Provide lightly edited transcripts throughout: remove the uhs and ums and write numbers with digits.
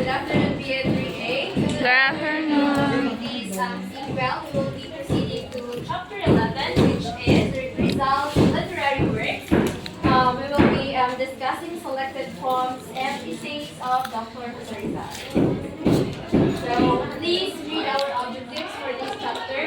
afternoon, BA3A. Good afternoon. This sequel, we will be proceeding to chapter 11, which is Ge-Rizal's literary works. We will be discussing selected poems and essays of Dr. Ge-Rizal. So please read our objectives for this chapter.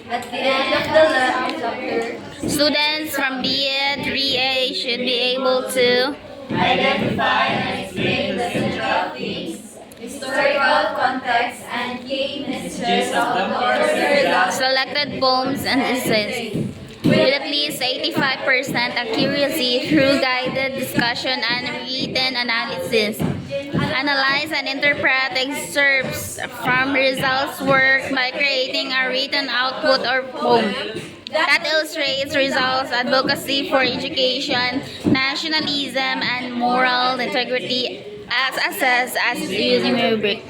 At the end of the last chapter, Students from BA 3A should be able to identify and explain the central themes, historical context, and key messages of Dr. Ge-Rizal. selected poems and essays with at least 85% accuracy through guided discussion and written analysis. Analyze and interpret excerpts from Rizal's work by creating a written output or poem that illustrates Rizal's advocacy for education, nationalism, and moral integrity as assessed as using rubric.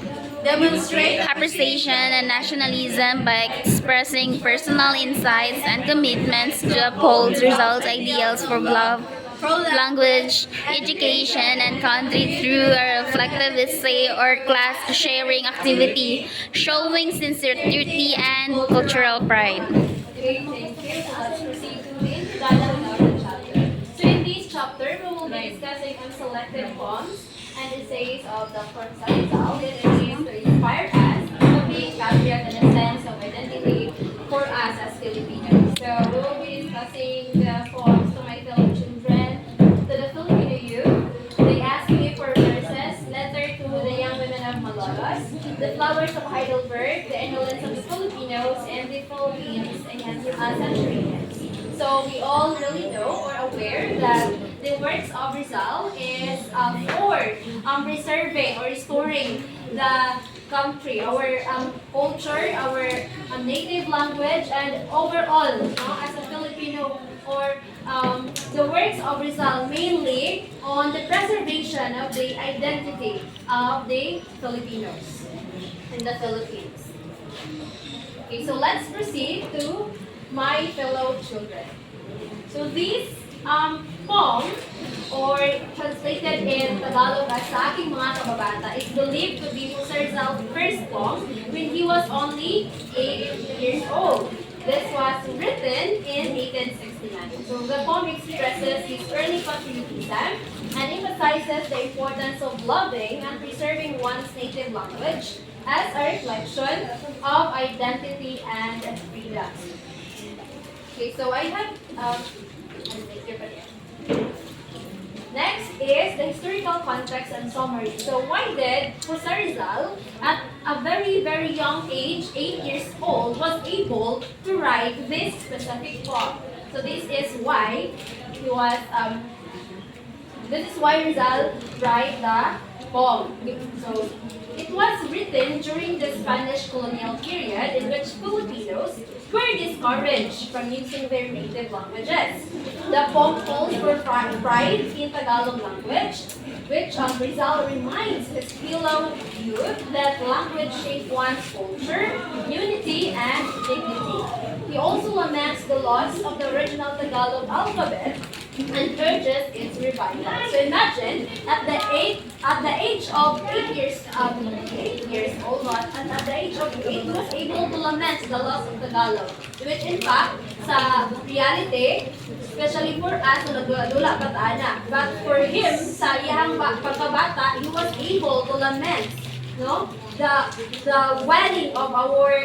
Demonstrate Appreciation and nationalism by expressing personal insights and commitments to uphold Rizal's ideals for love, language, education, and country through a reflective essay or class sharing activity showing sincerity and cultural pride. Okay, thank you. So let's proceed to the introduction of the chapter. So in this chapter, we will be discussing unselected poems and essays of Dr. Ge-Rizal that aims to inspire us to be patriot and a sense of identity for us as Filipinos. So we will be discussing the poems to my fellow children, to the Filipino youth. They ask me for verses, letter to the young women of Malolos, the flowers of Heidelberg, the indolence of the Filipinos, and the Philippines and Centurions. So we all really know or aware that the works of Rizal is for preserving or restoring the country, our culture, our native language, and overall, as a Filipino, or the works of Rizal mainly on the preservation of the identity of the Filipinos in the Philippines. Okay, so let's proceed to my fellow children. So this poem, or translated in Tagalog as Sa Aking Mga Kababata, is believed to be Jose Rizal's first poem when he was only 8 years old. This was written in 1869. So the poem expresses his early patriotism and emphasizes the importance of loving and preserving one's native language as a reflection of identity and freedom. Okay, so I have next is the historical context and summary. So why did Jose Rizal, at a very, very young age, 8 years old, was able to write this specific poem? So this is why he was, this is why Rizal write the poem. So it was written during the Spanish colonial period in which Filipinos were discouraged from using their native languages. The poem calls for pride in Tagalog language, which Rizal reminds his fellow youth that language shapes one's culture, unity, and dignity. He also laments the loss of the original Tagalog alphabet and urges its revival. So imagine at the age of 8 years old, at the age of 8, he was able to lament the loss of Tagalog, which in fact, sa reality, especially for us, nagdula katana. But for him, sa iyang pagkabata, he was able to lament, the wedding of our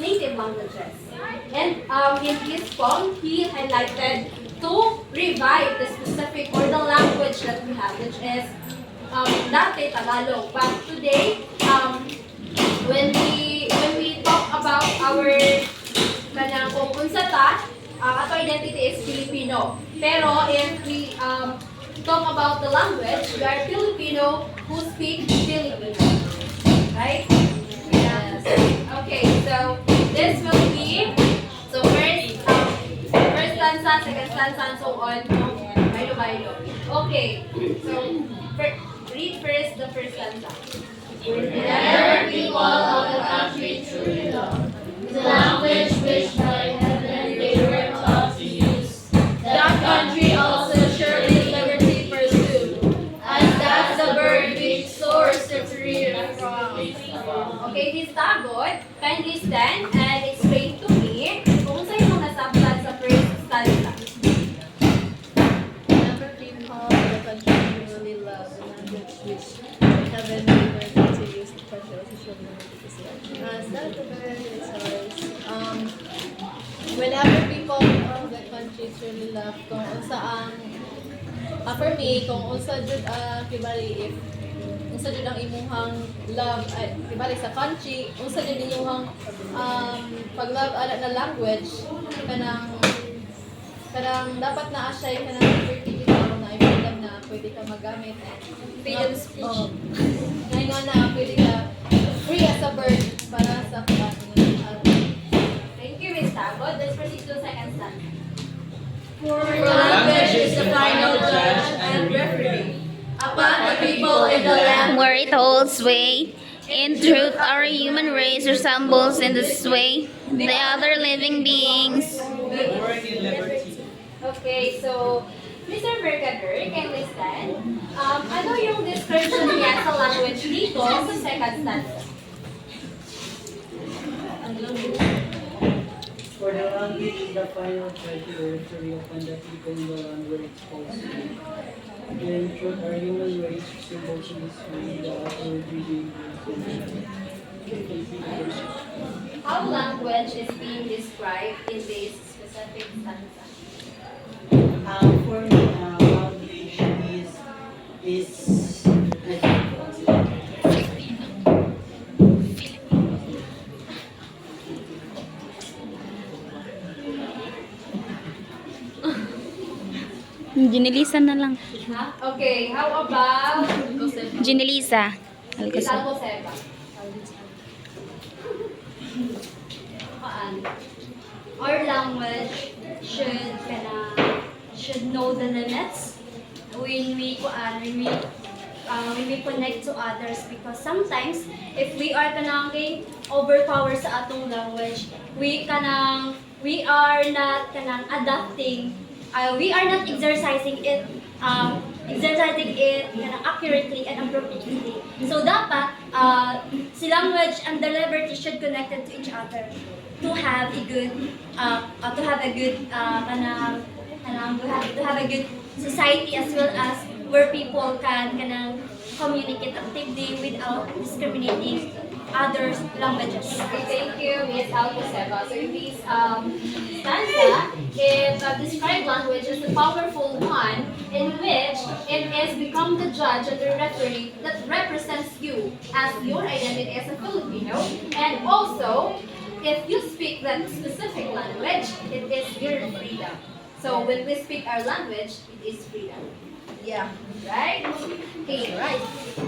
native languages. And in his poem, he highlighted to revive the specific or the language that we have, which is dati Tagalog. But today, when we talk about our kanang kung unsa ta, ato identity is Filipino. Pero if we talk about the language, we are Filipino who speak Filipino. Right? Yes. Okay, so this will be, so first stanza, second stanza, and so on. Bailo. Okay, so read first the first stanza. Whenever people of the country truly love the language which by heaven they were taught to use, that country also surely liberty pursue, as does the bird which soars to Okay, Miss Tabot, kindly stand and explain to me kung saan yung nasabtan sa first stanza. Whenever people in the country really love the language which haven't been able to use the country of social media. Start the very source. Whenever people of the country truly love kung unsa ang for me kung unsa jud kibali if unsa jud ang imuhang love ay kibali sa country unsa jud imuhang pag-love ana na language kanang dapat na asay kanang liberty bitaw na freedom na pwede ka magamit freedom speech ngayon na pwede ka free as a bird para sa Thank you, Miss Tabot. Let's proceed to the second stanza. For language is the final judge and referee upon the people in the land Where it holds sway. In truth, our human race resembles in this way the other living beings. Work in liberty. Okay, so Mr. Mercader, kindly stand. Ano yung description niya sa language dito sa second stanza? For the language is the final trajectory upon the people in the land where it falls. In truth, our human race symbols in this way the other living beings. How language is being described in this specific stanza? For me, language is Ginilisa na lang. Okay, how about Ginilisa. Miss Alcoseba? Our language should know the limits when we connect to others, because sometimes if we are overpower sa atong language, we are not adapting, we are not exercising it accurately and appropriately. So dapat si language and the liberty should connected to each other to have a good society, as well as where people can communicate actively without discriminating others' languages. Okay, thank you, Ms. Alcoseba. So in this stanza, it describes language as the powerful one in which it is become the judge and the referee that represents you as your identity as a Filipino, and also if you speak that specific language, it is your freedom. So when we speak our language, it is freedom. yeah Right? Okay, right.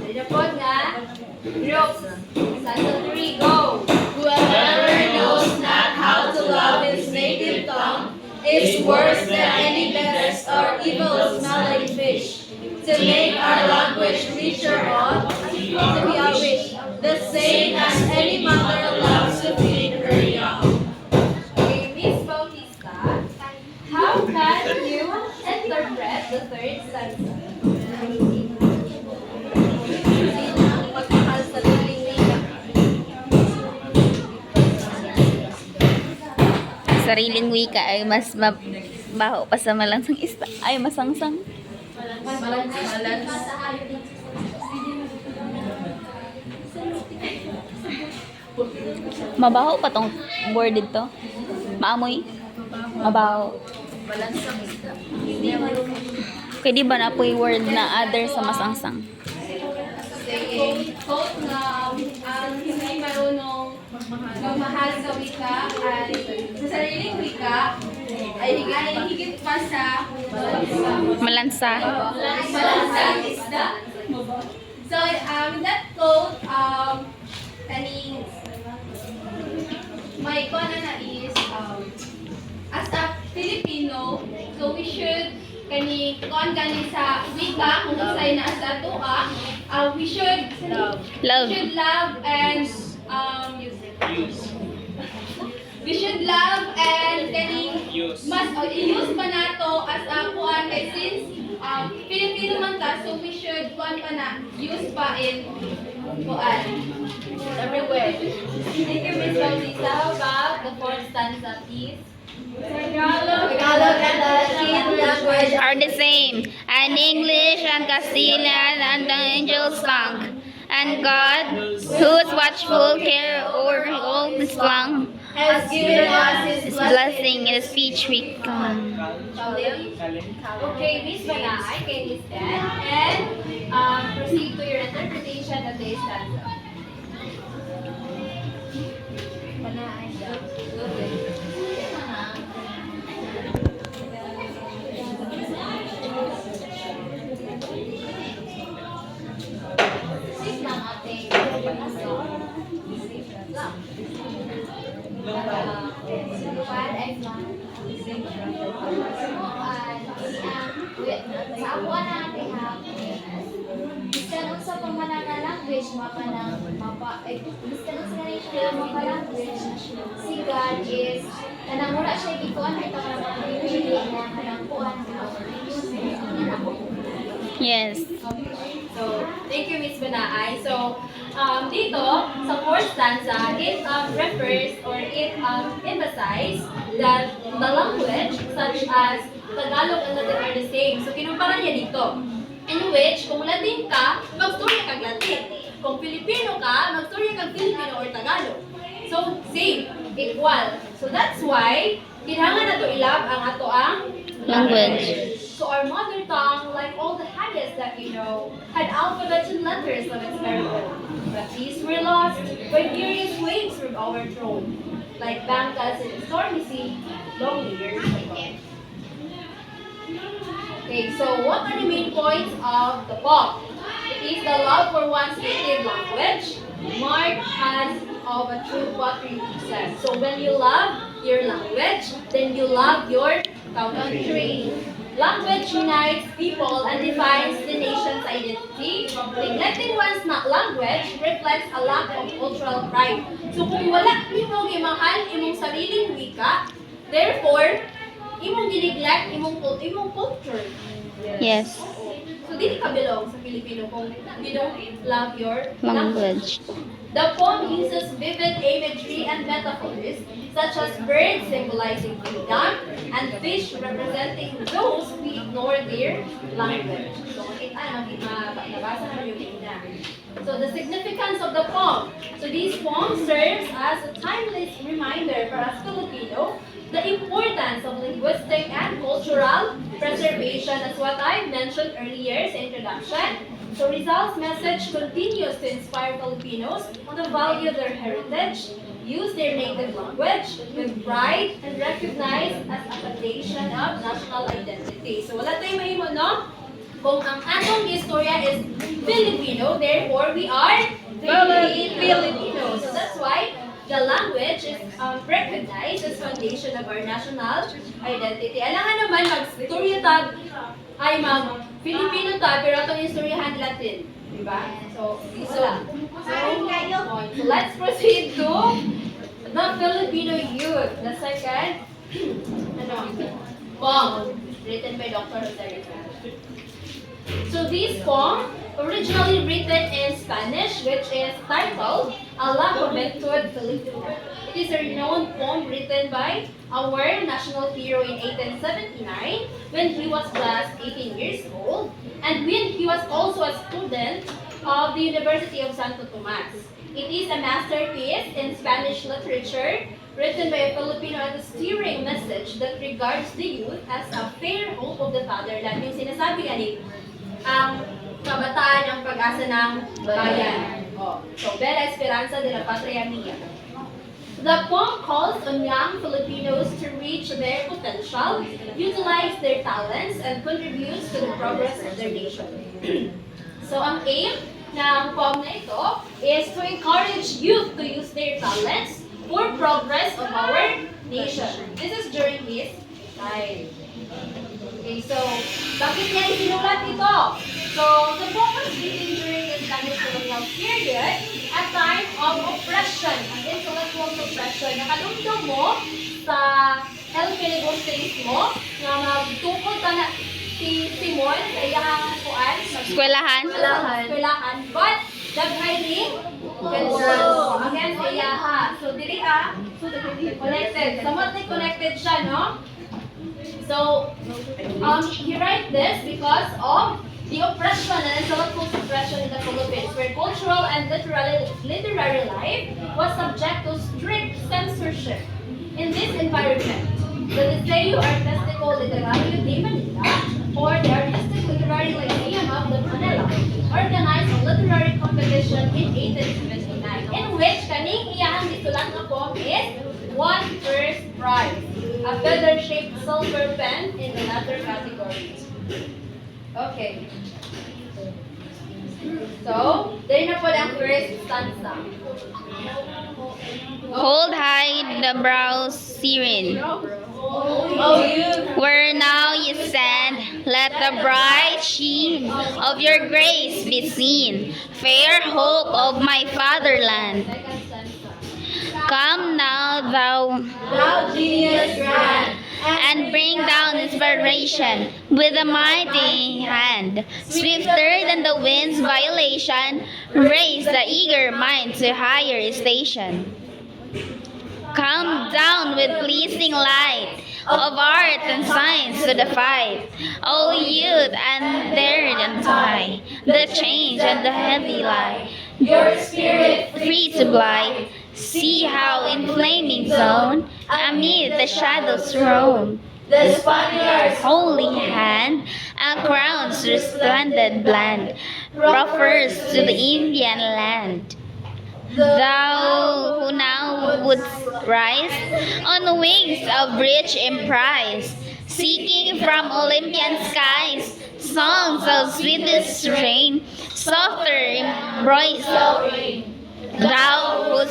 Ready na po nga. Groups. Stanza 3, go! Whoever knows not how to love his native tongue is worse than any best or evil smelling fish. To make our language richer on, to be our wish, the same as any mother loves to feed her young. Okay, Miss Bautista, how can you interpret the third stanza? Magmahal sa liling wika. Sariling wika ay mas mabaho pa sa malansang isda. Ay, masangsang. Mabaho pa tong board dito. Maamoy. Mabaho. Balansang isda. Kaya di ba na po yung word na other sa masangsang? Quote na hindi marunong magmahal sa wika ay sa sariling wika ay higit pa sa Malansa. malansang isda. So, that quote, kaning may kona na is, as a Filipino, so we should kani gani sa wika kung usay na sa atoa, we should Love. love and we should love and kaning mas i-use pa nato as a kuan kay since Filipino man ta, so we should kuan pa na use pa in Kuan. Everywhere. Thank you, Miss Bautista. How about the fourth stanza, please? Tagalog and Latin language Are the same, and English and Castilian and the angels sung. And God, whose watchful care o'er all this long, has given us His His blessing in speech we come. Okay, Miss Banay, can you stand and proceed to your interpretation of the stanza? Sa abuan natin ha, biskan unsa pa man ang language makanang biskan unsa na yung mga language, si God is kanang mura siya gikuan ito kanang pili na kanang kuan Yes. So, thank you, Miss Banaay. So, dito, sa fourth stanza, it refers or it emphasizes that the language, such as Tagalog and Latin are the same. So, kinumpara niya dito. In which, kung Latin ka, mag-storya kag Latin. Kung Filipino ka, mag-storya kag Filipino or Tagalog. So, same, equal. So, that's why, kailangan na to ilab ang ato ang Language. So our mother tongue, like all the highest that you know, had alphabets and letters of its very own. But these were lost by furious waves from our throne, like bankas in a stormy sea, long years ago. Okay, so what are the main points of the poem? It is the love for one's native language, marked as of a true poetry says. So when you love your language, then you love your country. Language unites people and defines the nation's identity. Neglecting one's language reflects a lack of cultural pride. So kung wala nimo gimahal imong sariling wika, therefore imong gineglect imong culture. Yes. So dili ka belong sa Filipino kung you don't love your Language. The poem uses vivid imagery and metaphors, such as birds symbolizing freedom and fish representing those who ignore their language. So, nabasa naman yung ina. So, the significance of the poem. So, this poem serves as a timeless reminder for us Filipino the importance of linguistic and cultural preservation, as what I mentioned earlier sa introduction. So Rizal's message continues to inspire Filipinos to value their heritage, use their native language with pride, and recognize as a foundation of national identity. So wala tayong mahimo, no? Kung ang atong istorya is Filipino, therefore we are Filipino. So that's why the language is recognized as foundation of our national identity. Alangan naman mag-istorya tag ay Filipino ta, pero itong istoryahan Latin. Diba? So, wala. So, let's proceed to the Filipino youth. The second, poem, written by Dr. Jose Rizal. So, this poem, originally written in Spanish, which is titled A La Juventud Filipina. It is a renowned poem written by our national hero in 1879 when he was just 18 years old and when he was also a student of the University of Santo Tomas. It is a masterpiece in Spanish literature written by a Filipino and a steering message that regards the youth as a fair hope of the fatherland. Yung sinasabi nga ni, ang kabataan ang pag-asa ng bayan. So, Bella Esperanza de la Patria Mia. The poem calls on young Filipinos to reach their potential, utilize their talents, and contributes to the progress of their nation. So, ang aim ng poem na ito is to encourage youth to use their talents for progress of our nation. This is during his time. Okay, so, bakit niya isinulat ito? So, the poem was written during the Spanish colonial period, a time of oppression, an intellectual suppression. Nakalungtong mo sa El Filibusterismo na magtukod ka na si Simon sa iyang kuan, Eskwelahan. eskwelahan. But Nag-hiding? Control. Again, sa yaha. So, dili connected. Somewhat connected siya, no? So, he write this because of the oppression and intellectual suppression in the Philippines, where cultural and literary life was subject to strict censorship. In this environment, the Liceo Artístico Literario de Manila, or the Artistic Literary Lyceum of the Manila, organized a literary competition in 1879, in which kaning iyang gisulat nga poem is one first prize, a feather-shaped silver pen in the latter category. Okay. So, there na po ang first stanza. Hold high the brows, serene. Where now you stand, let the bright sheen of your grace be seen, fair hope of my fatherland. Second stanza. Come now, thou genius grand, and bring down inspiration with a mighty hand. Swifter than the wind's violation, raise the eager mind to higher station. Come down with pleasing light of art and science to the fight. O youth, and dared and tie the change and the heavy lie. Your spirit free to blight. See how in flaming zone, amid the shadows roam, the Spaniard's holy hand, a crown's resplendent bland, proffers to the Indian land. Thou who now wouldst rise on wings of rich emprise, seeking from Olympian skies songs of sweetest strain, softer embroidered. Thou whose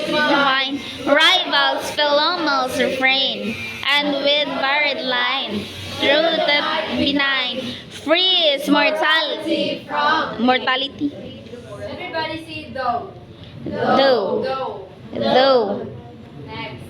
divine rivals Philomel's refrain, and with varied line, through the benign, free is mortality. Everybody say though. Though, Though. though, Next.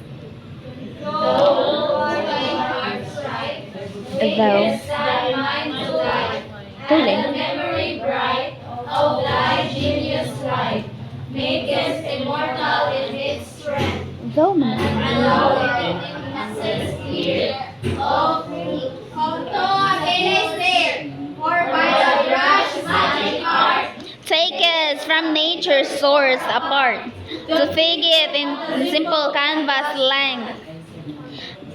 Though thy heart strife, though, thy mind to die, tuloy. and the memory bright of thy genius light, makest immortal in its strength, Though man. and thou art in essence clear of thought it is there, for by the brush magic art, Take us from nature's source apart, to fig it in simple canvas length.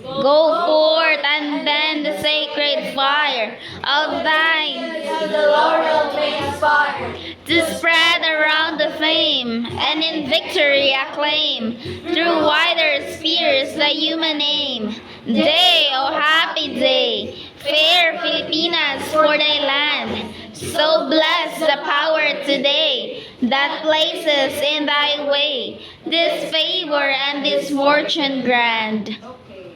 Go forth and then the sacred fire of thine the laurel may inspire, to spread around the fame, and in victory acclaim through wider spheres the human name. Day, oh happy day, fair Filipinas for thy land. So bless the power today that places in thy way this favor and this fortune grand. Okay.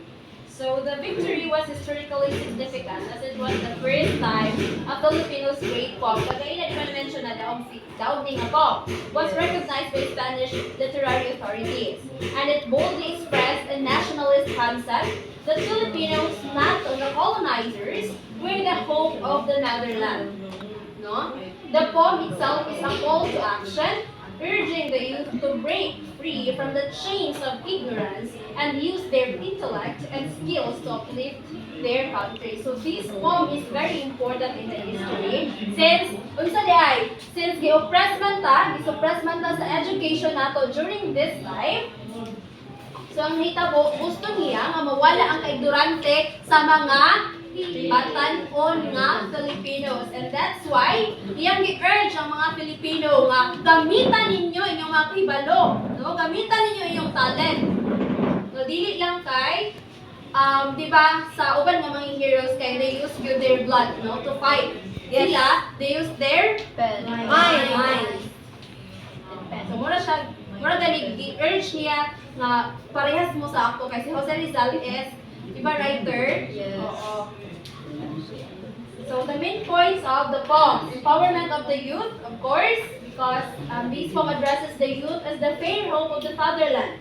So the victory was historically significant as it was the first time a Filipino's great poem, kagaya na mention na daog nga poem, was recognized by Spanish literary authorities. And it boldly expressed a nationalist concept that Filipinos, not the colonizers, were the hope of the motherland. No? The poem itself is a call to action, urging the youth to break free from the chains of ignorance and use their intellect and skills to uplift their country. So this poem is very important in the history since gi-oppress man ta sa education nato during this time. So ang hitabo, gusto niya nga mawala ang kaignorante sa mga batan-on nga Filipinos. And that's why iyang gi-urge ang mga Filipino nga gamitan ninyo inyong mga kahibalo, no? Gamitan ninyo inyong talent. No, dili lang kay di ba sa uban nga mga heroes kay they use their blood, no, to fight. Yes. Sila, they use their mind. So mura gani gi-urge niya nga parehas mo sa ako kay si Jose Rizal is iba writer. Yes. Oo. So the main points of the poem: empowerment of the youth, of course, because this poem addresses the youth as the fair hope of the fatherland.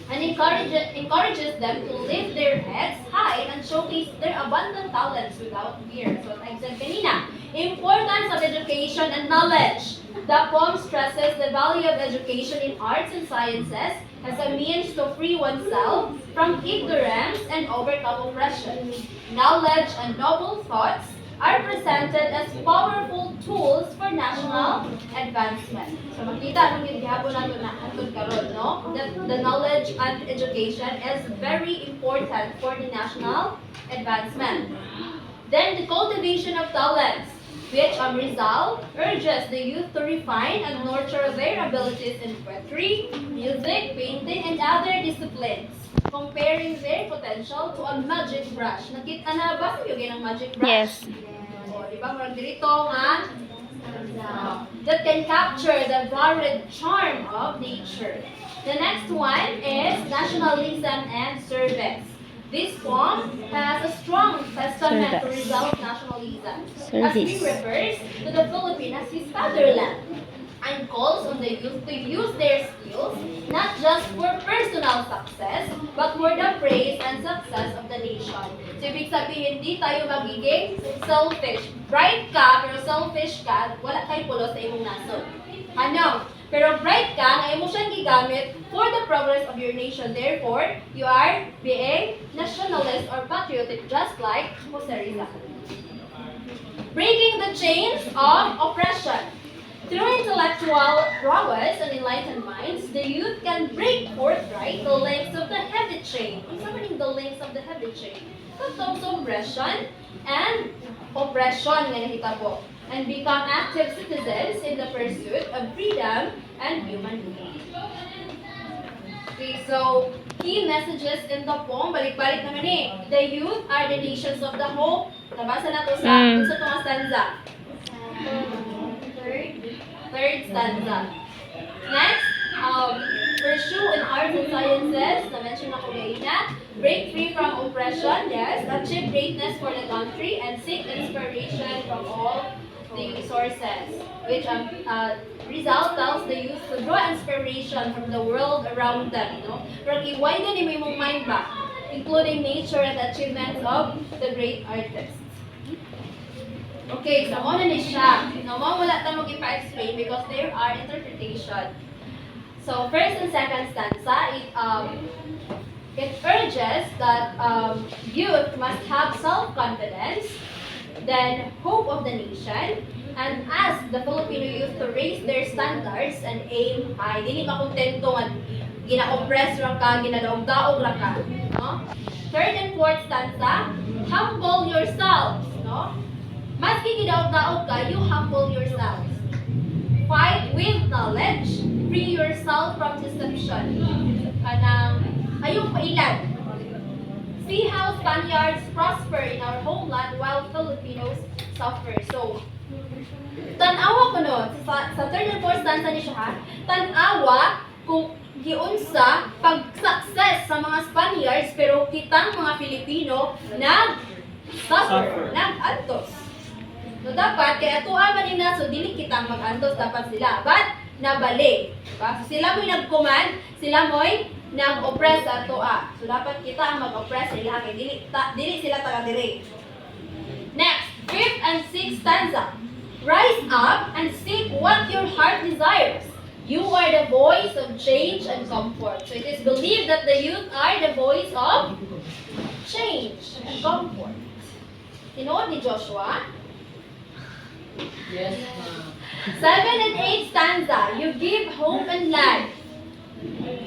and encourages them to lift their heads high and showcase their abundant talents without fear. So, like I said kanina, importance of education and knowledge. The poem stresses the value of education in arts and sciences as a means to free oneself from ignorance and overcome oppression. Knowledge and noble thoughts are presented as powerful tools for national advancement. So makita nung yung gihapon nato na atong karon, no? That the knowledge and education is very important for the national advancement. Then the cultivation of talents, which Rizal urges the youth to refine and nurture their abilities in poetry, music, painting, and other disciplines, comparing their potential to a magic brush. Nakita na ba yung ang magic brush? Yes. O, di ba? Murag dito nga, that can capture the varied charm of nature. The next one is nationalism and service. This poem has a strong testament to Rizal's nationalism, as he refers to the Philippines as his fatherland, and calls on the youth to use their skills not just for personal success, but for the praise and success of the nation. So, ibig sabihin, hindi tayo magiging selfish. Bright ka, pero selfish ka, wala kayo pulo sa imong nasod. Ano? Pero bright ka, nga imo siyang gigamit for the progress of your nation. Therefore, you are being nationalist or patriotic just like Jose Rizal. Breaking the chains of oppression. Through intellectual prowess and enlightened minds, the youth can break forthright the links of the heavy chain. Examining the links of the heavy chain. Customs oppression and oppression nga nakita po, and become active citizens in the pursuit of freedom and human dignity. Okay, so key messages in the poem, balik-balik naman eh. The youth are the nations of the hope. Nabasa na to sa itong stanza. Third stanza. Next, pursue in arts and sciences, na-mention ako kanina. Break free from oppression, yes. Achieve greatness for the country and seek inspiration from all the sources. Which Rizal tells the youth to draw inspiration from the world around them. No? Pero i-widen mo yung mind ba, including nature and achievements of the great artists. Okay, so muna ni siya. Now, wala tayong mag-ipa-explain because there are interpretation. So, first and second stanza, it urges that youth must have self-confidence, then hope of the nation, and ask the Filipino youth to raise their standards and aim high. Dili makontento nga gina-oppress ra ka, ginadaog-daog ra ka. No? Third and fourth stanza, humble yourselves. No? Maski gidaog-daog ka, you humble yourselves. Fight with knowledge. Free yourself from deception. Kanang ayong pailan. See how Spaniards prosper in our homeland while Filipinos suffer. So, tanawa ko no, sa third and fourth stanza ni siya ha, tanawa kung giunsa pag-success sa mga Spaniards pero kitang mga Filipino nag-suffer, nag-antos. So, dapat, kaya tuwa man nila, so dili kitang mag-antos, dapat sila. But, nabalik. Diba? So, sila mo'y nag-command, sila mo'y nag-oppress sa tuwa. So, dapat kita ang mag-oppress sila, kaya dili sila taga-dire. Next, fifth and sixth stanza. Rise up and seek what your heart desires. You are the voice of change and comfort. So, it is believed that the youth are the voice of change and comfort. Tinood ni Joshua? Yes, ma'am. 7 and 8 stanza. You give hope and life.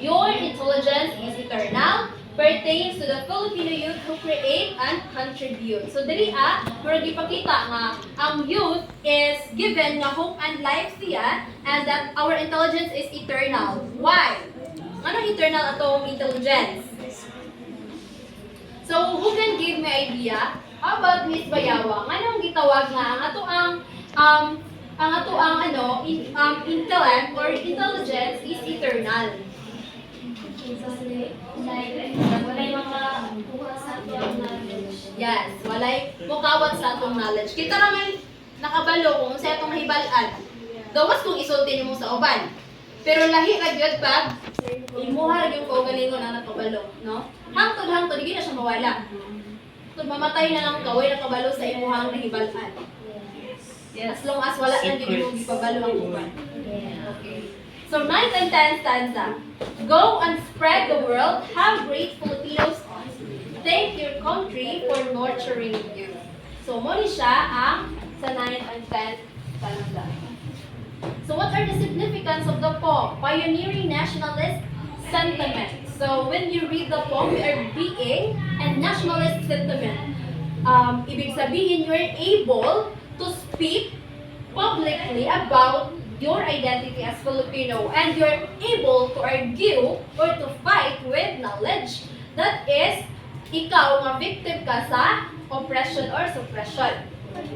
Your intelligence is eternal, pertains to the Filipino youth who create and contribute. So dili murag ipakita nga ang youth is given nga hope and life siya and that our intelligence is eternal. Why? Anong eternal atong intelligence? So who can give me idea? How about Miss Bayawa? Anong gitawag nga ang ato ang intellect or intelligence is eternal. Walay makakuha sa atong knowledge. Yes, walay mukawat sa atong knowledge. Kita naman nakabalo kung sa atong nahibalan. Gawas kung isulti mo sa uban. Pero lahi ra gyud pag imuha ra gyud ko galingon ang nakabalo, no? Hangtod di na siya mawala. Kung mamatay na lang ka, way nakabalo sa imuhang nahibalan. As long as wala lang din mo gipabalo ang uban. Okay. So 9th and 10th stanza. Go and spread the world, have great Filipinos. Thank your country for nurturing you. So mo ni siya ang sa 9th and 10th stanza. So what are the significance of the poem? Pioneering nationalist sentiment. So when you read the poem, you are being a nationalist sentiment. Ibig sabihin, you are able to speak publicly about your identity as Filipino, and you're able to argue or to fight with knowledge that is ikaw nga victim ka sa oppression or suppression.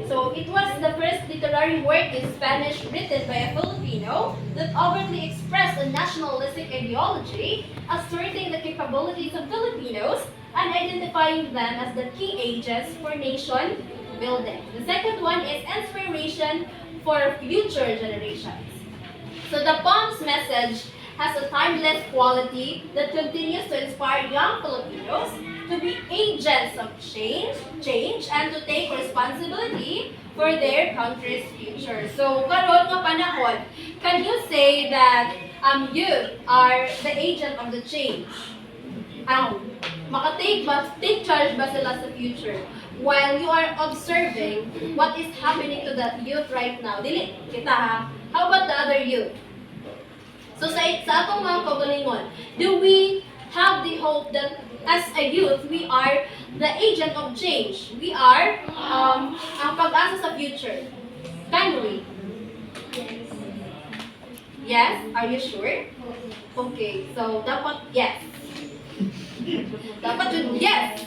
So it was the first literary work in Spanish written by a Filipino that overtly expressed a nationalistic ideology, asserting the capabilities of Filipinos and identifying them as the key agents for nation building. The second one is inspiration for future generations. So the poem's message has a timeless quality that continues to inspire young Filipinos to be agents of change, and to take responsibility for their country's future. So, karon nga panahon, can you say that youth are the agent of the change? Take charge ba sila sa future? While you are observing what is happening to the youth right now, dili kita ha. How about the other youth? So sa atong mga kaugalingon, do we have the hope that as a youth, we are the agent of change? We are ang pag-asa sa future. Can we? Yes? Are you sure? Okay, so dapat yes. Dapat yun, yes!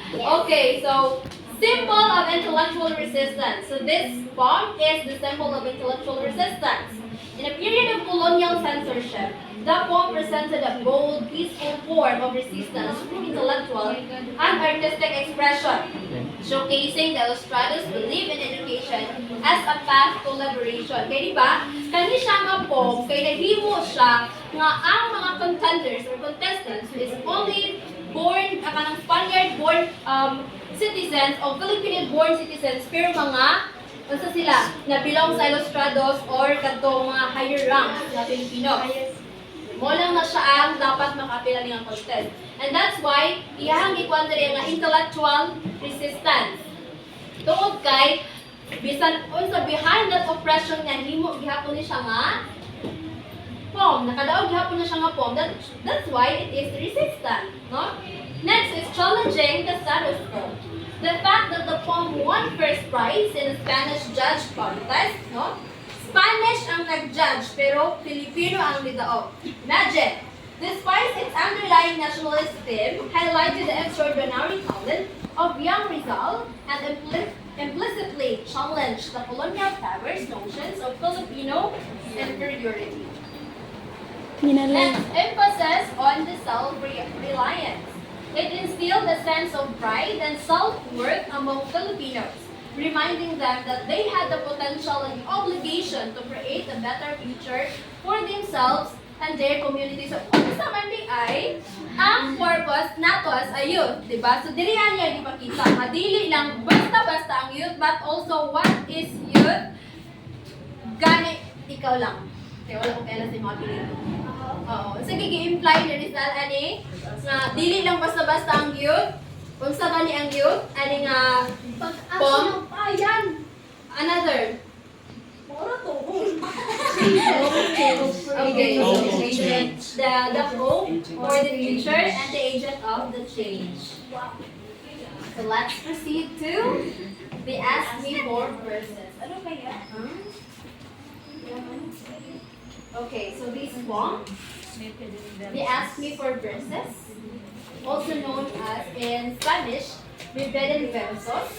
Okay, so symbol of intellectual resistance. So this poem is the symbol of intellectual resistance. In a period of colonial censorship, the poem presented a bold, peaceful form of resistance through intellectual and artistic expression, showcasing the Ilustrados' belief in education as a path to liberation. Kaya diba, kani siya nga poem, kaya nahimo siya nga ang mga contenders or contestants is only born, kanang Spaniard-born citizens o Filipino-born citizens, pero mga basta sila na belong sa Ilustrados or katong mga higher ranks na Pilipino. Mo lang na siya ang dapat makapila ng contest. And that's why iyang gikwento nga intellectual resistance. Tungod kay bisan unsa behind that oppression nga himo gihapon ni siya nga poem, nakadaog gihapon na siya nga poem. That's why it is resistant, no? Next is challenging the status quo. The fact that the poem won first prize in a Spanish judge contest, no? Spanish ang nag-judge, pero Filipino ang lidaog. Imagine, despite its underlying nationalist theme, highlighted the extraordinary talent of Ge-Rizal and implicitly challenged the colonial powers' notions of Filipino inferiority. Next, emphasis on the self-reliance. It instilled a sense of pride and self-worth among Filipinos, reminding them that they had the potential and the obligation to create a better future for themselves and their communities. So, sa man di ay ang purpose nato as a youth, di ba? So, dilihan niya ipakita. Dili lang basta-basta ang youth, but also what is youth? Gani, ikaw lang. Kaya wala ko kailan sa mga pinito. Oo. Sige, gi-imply ni Rizal, ani, nga dili lang basta-basta ang youth. Unsa gani ang youth? Ani nga, pom? Ayan! Another. Okay, the hope for the future and the agent of the change. So let's proceed to the Ask Me More verses. Ano kaya? Okay, so this poem, the Ask Me For verses, also known as in Spanish, Viven Versos,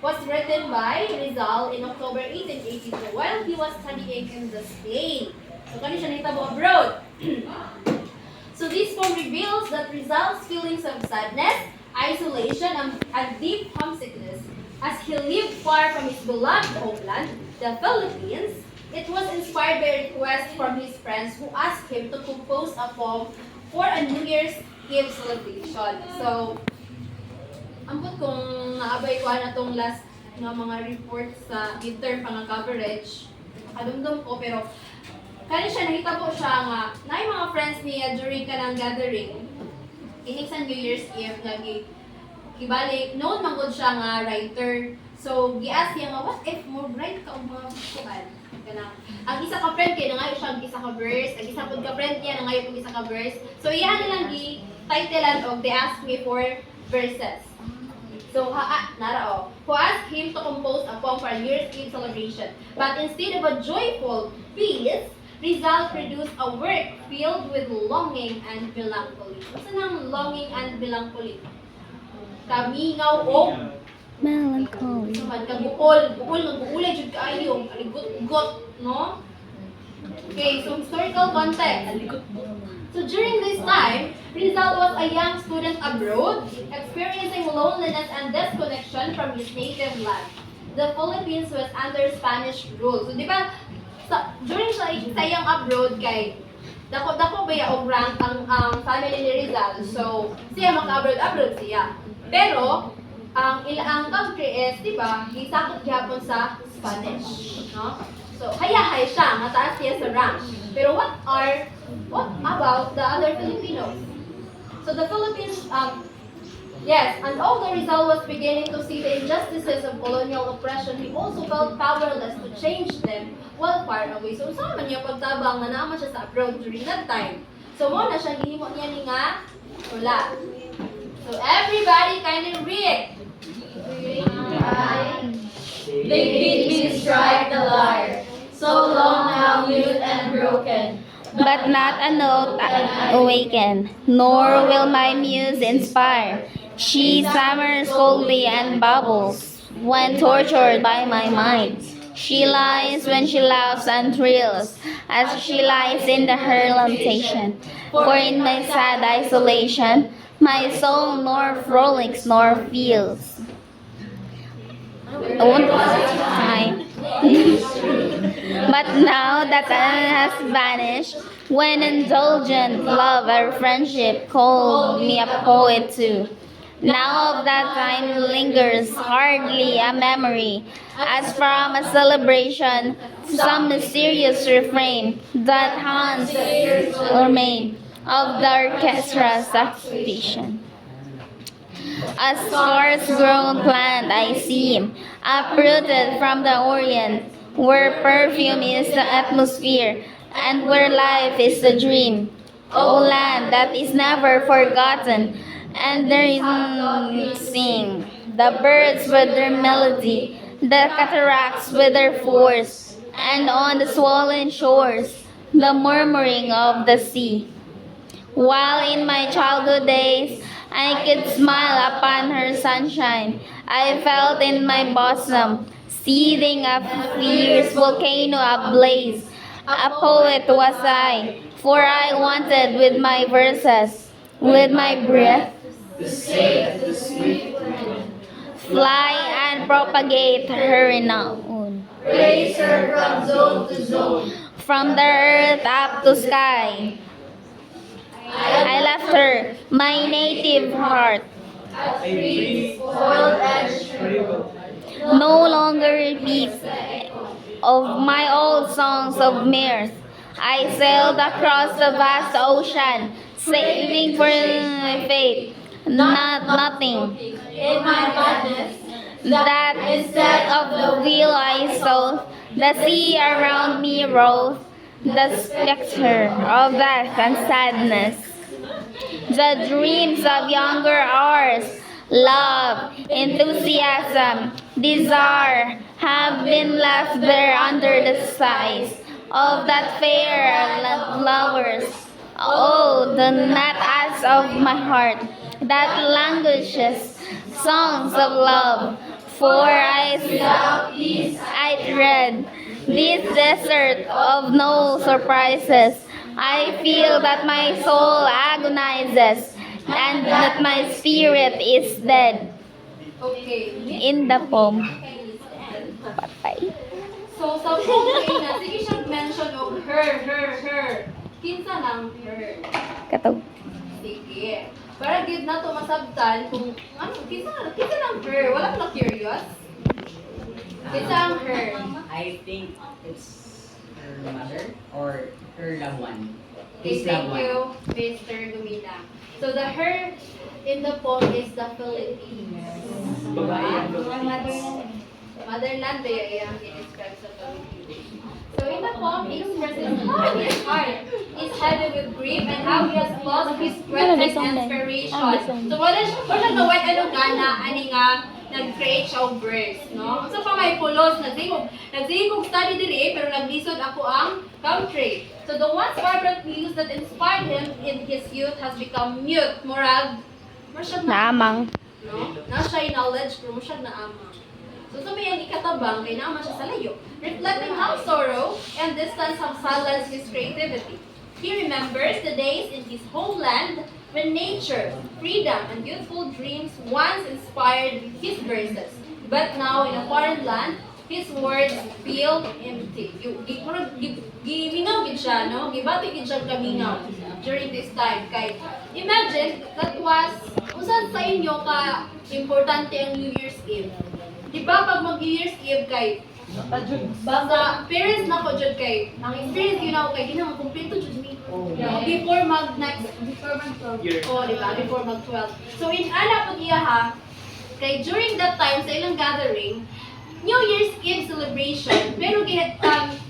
was written by Rizal in October 1882 while he was studying in the Spain. So, kani siya nitabo abroad. So, this poem reveals that Rizal's feelings of sadness, isolation, and deep homesickness as he lived far from his beloved homeland, the Philippines, It was inspired by a request from his friends who asked him to compose a poem for a New Year's Eve celebration. So, ambot kung naabay ko na itong last nga mga reports sa midterm pang coverage, nakadumdum ko, pero kaya siya, nakita po siya nga, na yung mga friends niya during kanang gathering, inig sa New Year's Eve, nga kibalik, noon manggod siya nga writer. So, gi-ask niya nga, what if mo write ka o mga kuan? Kanang, ang isa ka friend kay nangayo siya ang isa ka verse, ang isa pud ka friend niya nangayo pud isa ka verse. So, iyan na lang gi-titlean og They Asked Me for Verses. So, nara who asked him to compose a poem for a New Year's Eve celebration. But instead of a joyful piece, Rizal produced a work filled with longing and melancholy. What's nang longing and melancholy? Kamingaw o Melancholy. man bukol nagbuulay jud kaayo, aligot-got, no? Okay, so historical context. So during this time, Rizal was a young student abroad, experiencing loneliness and disconnection from his native land. The Philippines was under Spanish rule. So di ba, during sa iyang abroad kay dako ba og rank ang family ni Rizal. So siya maka-abroad siya. Pero ang country is, di ba, gisakot gyapon sa Spanish, no? So hayahay siya, mataas siya sa rank. Pero what about the other Filipinos? So the Philippines, yes, and although Rizal was beginning to see the injustices of colonial oppression, he also felt powerless to change them while far away. So saan man niya pagtabang na naman siya sa abroad during that time. So mo na siya gihimo niya ni nga wala. So everybody kindly read. They beat me, strike the lyre. So long now, mute and broken. But not a note awaken, nor will my muse inspire. She summers coldly and bubbles when tortured by my mind. She lies when she laughs and thrills, as she lies in her lamentation. For in my sad isolation, my soul nor frolics nor feels. Time. But now that has vanished, when indulgent love or friendship called me a poet too. Now of that time lingers hardly a memory, as from a celebration, some mysterious refrain that haunts or remain of the orchestra's activation. A scarce-grown plant I see, uprooted from the Orient, where perfume is the atmosphere, and where life is the dream. O land that is never forgotten, and there is sing the birds with their melody, the cataracts with their force, and on the swollen shores, the murmuring of the sea. While in my childhood days, I could smile upon her sunshine. I felt in my bosom, seething a fierce volcano ablaze. A poet was I, for I wanted with my verses, with my breath, fly and propagate her renown. Raise her from zone to zone. From the earth up to sky, I left her, my native heart. Spoiled and shriveled. No longer repeats of my old songs of mirth. I sailed across the vast ocean, saving for my fate, nothing. In my madness, That instead of the wheel I saw, the sea around me rose, the specter of death and sadness. The dreams of younger hours, love, enthusiasm, desire, have been left there under the skies of that fair lovers. Oh, the not as of my heart that languishes, songs of love. For I tread this desert of no surprises. I feel that my soul agonizes and that my spirit is dead. Okay. In the poem. Patay. So, sa poem na, sige siyang mention of her. Kinsa ng her? Katog. Sige. Para gid na to masabtan kung ano, kinsa ng her? Wala ka curious? Kinsa ang her? I think it's her mother or her loved one. Okay, His loved thank one. you, Mr. Gumina. So the her in the poem is the Philippines. Babae ang Motherland kaya iyang i-describe sa Philippines. So in the poem, he expresses how his heart is heavy with grief and how he has lost his strength and inspiration. So wala na white ano gana ani nga nag-create siya og verse, no? Unsa pa may pulos nagsigog study diri pero naglisod ako ang country. So the once vibrant muse that inspired him in his youth has become mute, moral, Naamang. no? Na siya knowledge pero mo siya naamang. So may ang ikatabang kay naman siya sa layo, reflecting how sorrow and distance have silenced his creativity. He remembers the days in his homeland when nature, freedom, and youthful dreams once inspired his verses. But now in a foreign land, his words feel empty. Gimingaw gid siya, no? Gibati gid siya kamingaw during this time. Kay imagine that was usa sa inyo ka importante ang New Year's Eve. Di ba pag mag New Year's Eve kay basta parents na ko jud kay ang experience yun ako kay ginang kumpleto jud mi. Before mag 12. Oh, di ba? Before mag 12. So in ana pag iya ha kay during that time sa ilang gathering New Year's Eve celebration pero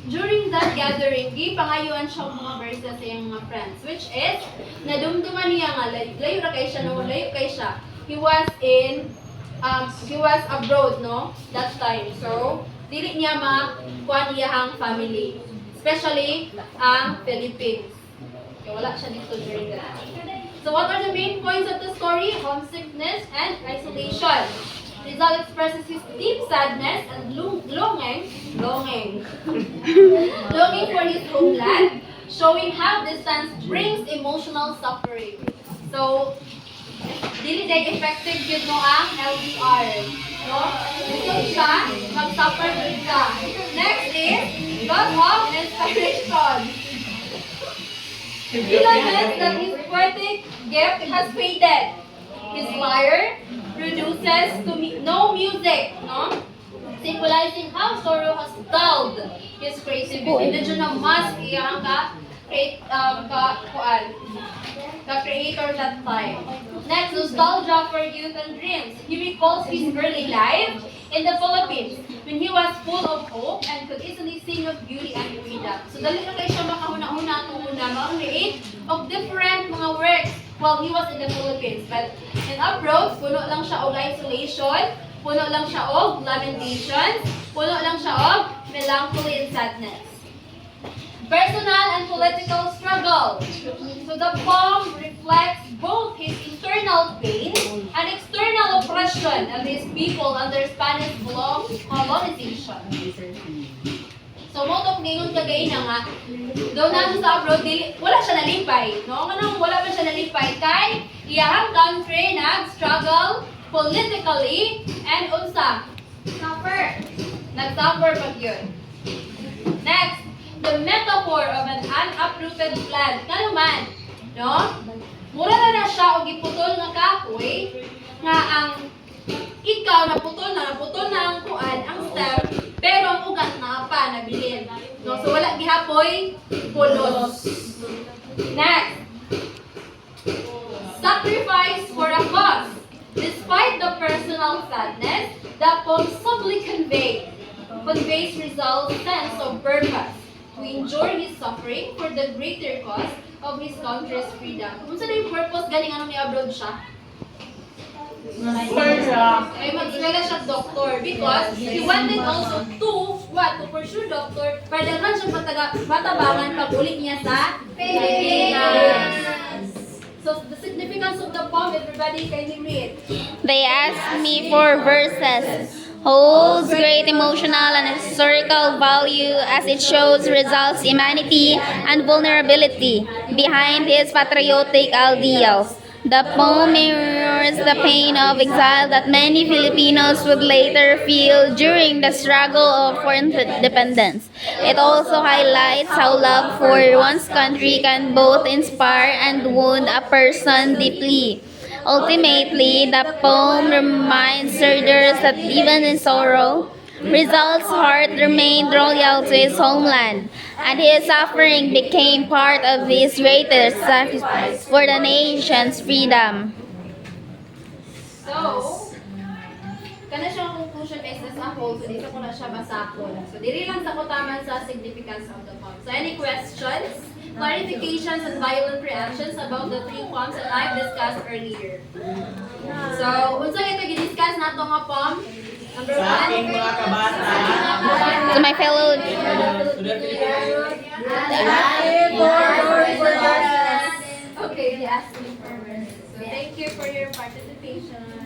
during that gathering gipangayuan siya og mga verses sa iyang mga friends which is nadumduman niya nga layo ra kay siya no layo kay siya. He was abroad, no? That time. So, dili niya makuha iyahang family. Especially ang Philippines. Kaya wala siya dito during that time. So, what are the main points of the story? Homesickness and isolation. Rizal expresses his deep sadness and longing for his homeland, showing how distance brings emotional suffering. So, dili day effective yun mo ang LDR. No? Gusto siya, mag-suffer din ka. Next is, God of inspiration. He laments that his poetic gift has faded. His lyre produces no music, no? Symbolizing how sorrow has dulled his creativity. Medyo na mas iyang ka-creator that time. Next, nostalgia for youth and dreams. He recalls his early life in the Philippines when he was full of hope and could easily sing of beauty and freedom. So dali na kayo siya makahuna-una itong mag-create of different mga works while he was in the Philippines. But in abroad, puno lang siya og isolation, puno lang siya og lamentations, puno lang siya og melancholy and sadness. Personal and political struggle. So the poem reflects both his internal pain and external oppression of his people under Spanish colonization. So mo tong ningon kagay na nga daw na sa abroad wala siya nalipay, no? Kanang wala pa siya nalipay kay iyang country nag-struggle politically and nag-suffer pag yun. Next, the metaphor of an uprooted plant. Nga naman, no? Mura na siya o giputol nga kahoy nga ang ikaw naputol na ang kuan, ang stem, pero ang ugat na pa nabilin. No? So wala gihapoy pulos. Next, sacrifice for a cause. Despite the personal sadness, the poem subtly conveys Rizal's sense of purpose to endure his suffering for the greater cause of his country's freedom. Kung saan yung purpose, galing anong ni-abroad siya? Ay, mag-eskwela siya doctor because he wanted also to pursue doctor para naman siya matabangan pag ulit niya sa Pilipinas. So, the significance of the poem, everybody, can you read? They asked me for verses. Holds great emotional and historical value as it shows Rizal's humanity and vulnerability behind his patriotic ideals. The poem mirrors ignores the pain of exile that many Filipinos would later feel during the struggle for independence. It also highlights how love for one's country can both inspire and wound a person deeply. Ultimately, the poem reminds readers that even in sorrow, Rizal's heart remained loyal to his homeland, and his suffering became part of his greatest sacrifice for the nation's freedom. So, kana siyang conclusion is as a whole, so dito ko na siya basakon. So, diri lang sa kutaman sa significance of the poem. So, any questions, clarifications, and violent reactions about the three poems that I've discussed earlier? So, unsa ito gidiscuss nato nga poem? Number Sa one. aking mga kabata. To my fellow Okay, the asking for mercy. So, thank you for your participation.